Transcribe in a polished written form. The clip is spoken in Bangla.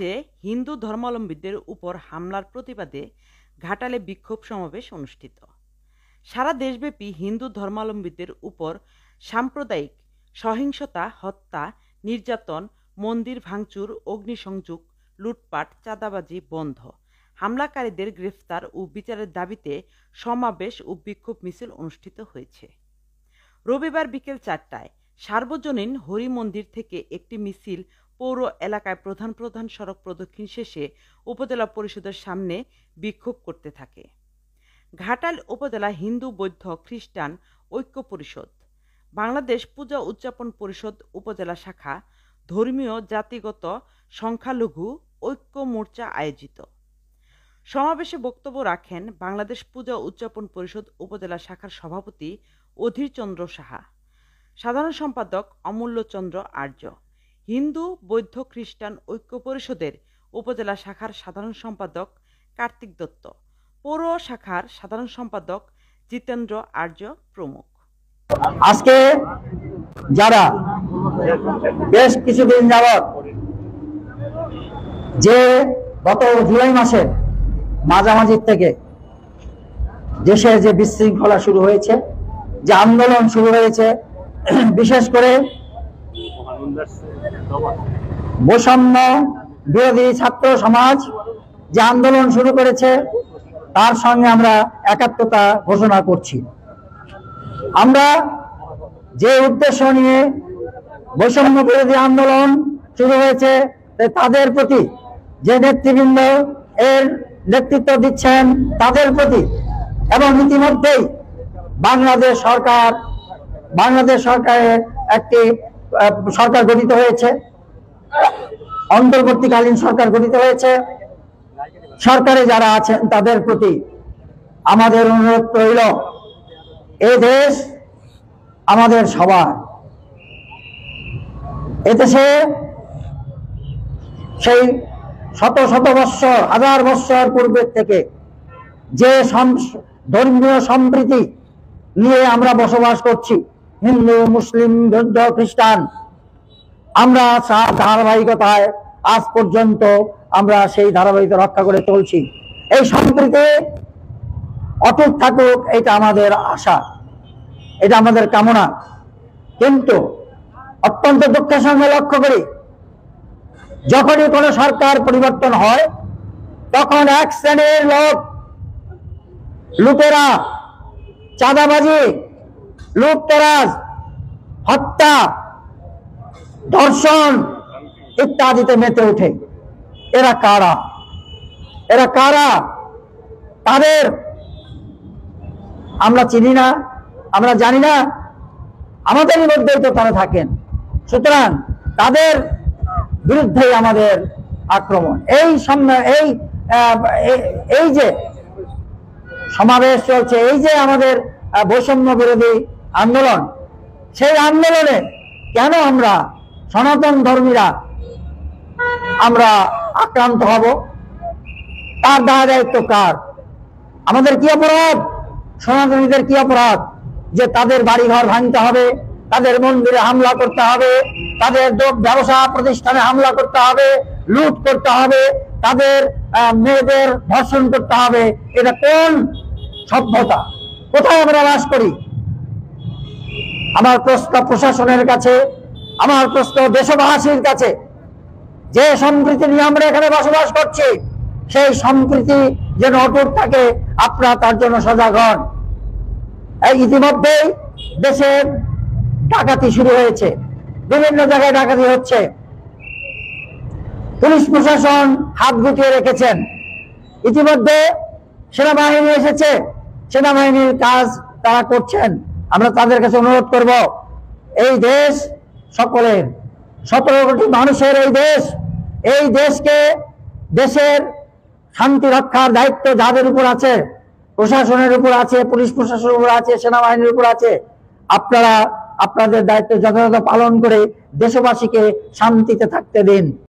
বাংলাদেশে হিন্দু ধর্মাবলম্বীদের উপর হামলার প্রতিবাদে ঘাটালে বিক্ষোভ সমাবেশ অনুষ্ঠিত। সারা দেশব্যাপী হিন্দু ধর্মাবলম্বীদের উপর সাম্প্রদায়িক সহিংসতা, হত্যা, নির্যাতন, মন্দির ভাঙচুর, অগ্নিসংযোগ, লুটপাট, চাঁদাবাজি বন্ধ, হামলাকারীদের গ্রেফতার ও বিচারের দাবিতে সমাবেশ ও বিক্ষোভ মিছিল অনুষ্ঠিত হয়েছে। রবিবার বিকেল 4টায় সার্বজনীন হরি মন্দির থেকে একটি মিছিল পৌর এলাকায় প্রধান প্রধান সড়ক প্রদক্ষিণ শেষে উপজেলা পরিষদের সামনে বিক্ষোভ করতে থাকে। ঘাটাল উপজেলা হিন্দু বৌদ্ধ খ্রিস্টান ঐক্য পরিষদ, বাংলাদেশ পূজা উদযাপন পরিষদ উপজেলা শাখা, ধর্মীয় জাতিগত সংখ্যালঘু ঐক্য মোর্চা আয়োজিত সমাবেশে বক্তব্য রাখেন বাংলাদেশ পূজা উদযাপন পরিষদ উপজেলা শাখার সভাপতি অধীর চন্দ্র সাহা, সাধারণ সম্পাদক অমূল্য চন্দ্র আর্য, হিন্দু বৌদ্ধ খ্রিস্টান ঐক্য পরিষদের উপজেলা শাখার সাধারণ সম্পাদক কার্তিক দত্ত, পৌর শাখার সাধারণ সম্পাদক জিতেন্দ্র আর্য প্রমুখ। আজকে যারা বেশ কিছুদিন যাবৎ যে গত জুলাই মাসের মাঝামাঝি থেকে দেশে যে বিশৃঙ্খলা শুরু হয়েছে, যে আন্দোলন শুরু হয়েছে, বিশেষ করে বৈষম্য বিরোধী ছাত্র সমাজ যে আন্দোলন শুরু করেছে, তার সঙ্গে আমরা একাত্মতা ঘোষণা করছি। আমরা যে উদ্দেশ্য নিয়ে বৈষম্য বিরোধী আন্দোলন শুরু হয়েছে, তাদের প্রতি যে নেতৃবৃন্দ এর নেতৃত্ব দিচ্ছেন তাদের প্রতি, এবং ইতিমধ্যেই বাংলাদেশ সরকারের একটি সরকার গঠিত হয়েছে, অন্তর্বর্তীকালীন সরকার গঠিত হয়েছে। সরকারে যারা আছেন তাদের প্রতি আমাদের অনুরোধ রইল, এই দেশ আমাদের সবার। এদেশে সেই শত শত বৎসর, হাজার বৎসর পূর্বের থেকে যে ধর্মীয় সম্প্রীতি নিয়ে আমরা বসবাস করছি, হিন্দু মুসলিম বৌদ্ধ খ্রিস্টান, আমরা ধারাবাহিকতায় আজ পর্যন্ত আমরা সেই ধারাবাহিকতা রক্ষা করে চলছি। এই সম্প্রীতি অটুট থাকুক, এটা আমাদের আশা, এটা আমাদের কামনা। কিন্তু অত্যন্ত দুঃখের সঙ্গে লক্ষ্য করি, যখনই কোনো সরকার পরিবর্তন হয়, তখন এক শ্রেণীর লোক, লুটেরা, চাঁদাবাজি, লুটতরাজ, হত্যা, ধর্ষণ ইত্যাদিতে মেতে ওঠে। এরা কারা? এরা কারা? তাদের আমরা চিনি না, আমরা জানি না, আমাদেরই মধ্যেই তো তারা থাকেন। সুতরাং তাদের বিরুদ্ধেই আমাদের আক্রমণ। এই যে সমাবেশ চলছে, এই যে আমাদের বৈষম্য বিরোধী আন্দোলন, সেই আন্দোলনে কেন আমরা সনাতন ধর্মীরা আমরা আক্রান্ত হব? তার দায় দায়িত্ব কার? আমাদের কি অপরাধ? সনাতনীদের কি অপরাধ যে তাদের বাড়িঘর ভাঙতে হবে, তাদের মন্দিরে হামলা করতে হবে, তাদের ব্যবসা প্রতিষ্ঠানে হামলা করতে হবে, লুট করতে হবে, তাদের মেয়েদের ধর্ষণ করতে হবে? এটা কোন সভ্যতা? কোথায় আমরা বাস করি? আমার প্রশ্ন প্রশাসনের কাছে, আমার প্রশ্ন দেশবাসীর কাছে, যে সম্প্রীতি নিয়ে আমরা এখানে বসবাস করছি, সেই সম্প্রীতি যেন অটুট থাকে, আপনারা তার জন্য সজাগ হন। ইতিমধ্যেই দেশের ডাকাতি শুরু হয়েছে, বিভিন্ন জায়গায় ডাকাতি হচ্ছে। পুলিশ প্রশাসন হাত গুটিয়ে রেখেছেন। ইতিমধ্যে সেনাবাহিনী এসেছে, সেনাবাহিনীর কাজ তারা করছেন। আমরা তাদের কাছে অনুরোধ করব, এই দেশ সকলের, 17 কোটি মানুষের এই দেশ, এই দেশকে, দেশের শান্তি রক্ষার দায়িত্ব যাদের উপর আছে, প্রশাসনের উপর আছে, পুলিশ প্রশাসনের উপর আছে, সেনাবাহিনীর উপর আছে। আপনারা আপনাদের দায়িত্ব যথাযথ পালন করে দেশবাসীকে শান্তিতে থাকতে দিন।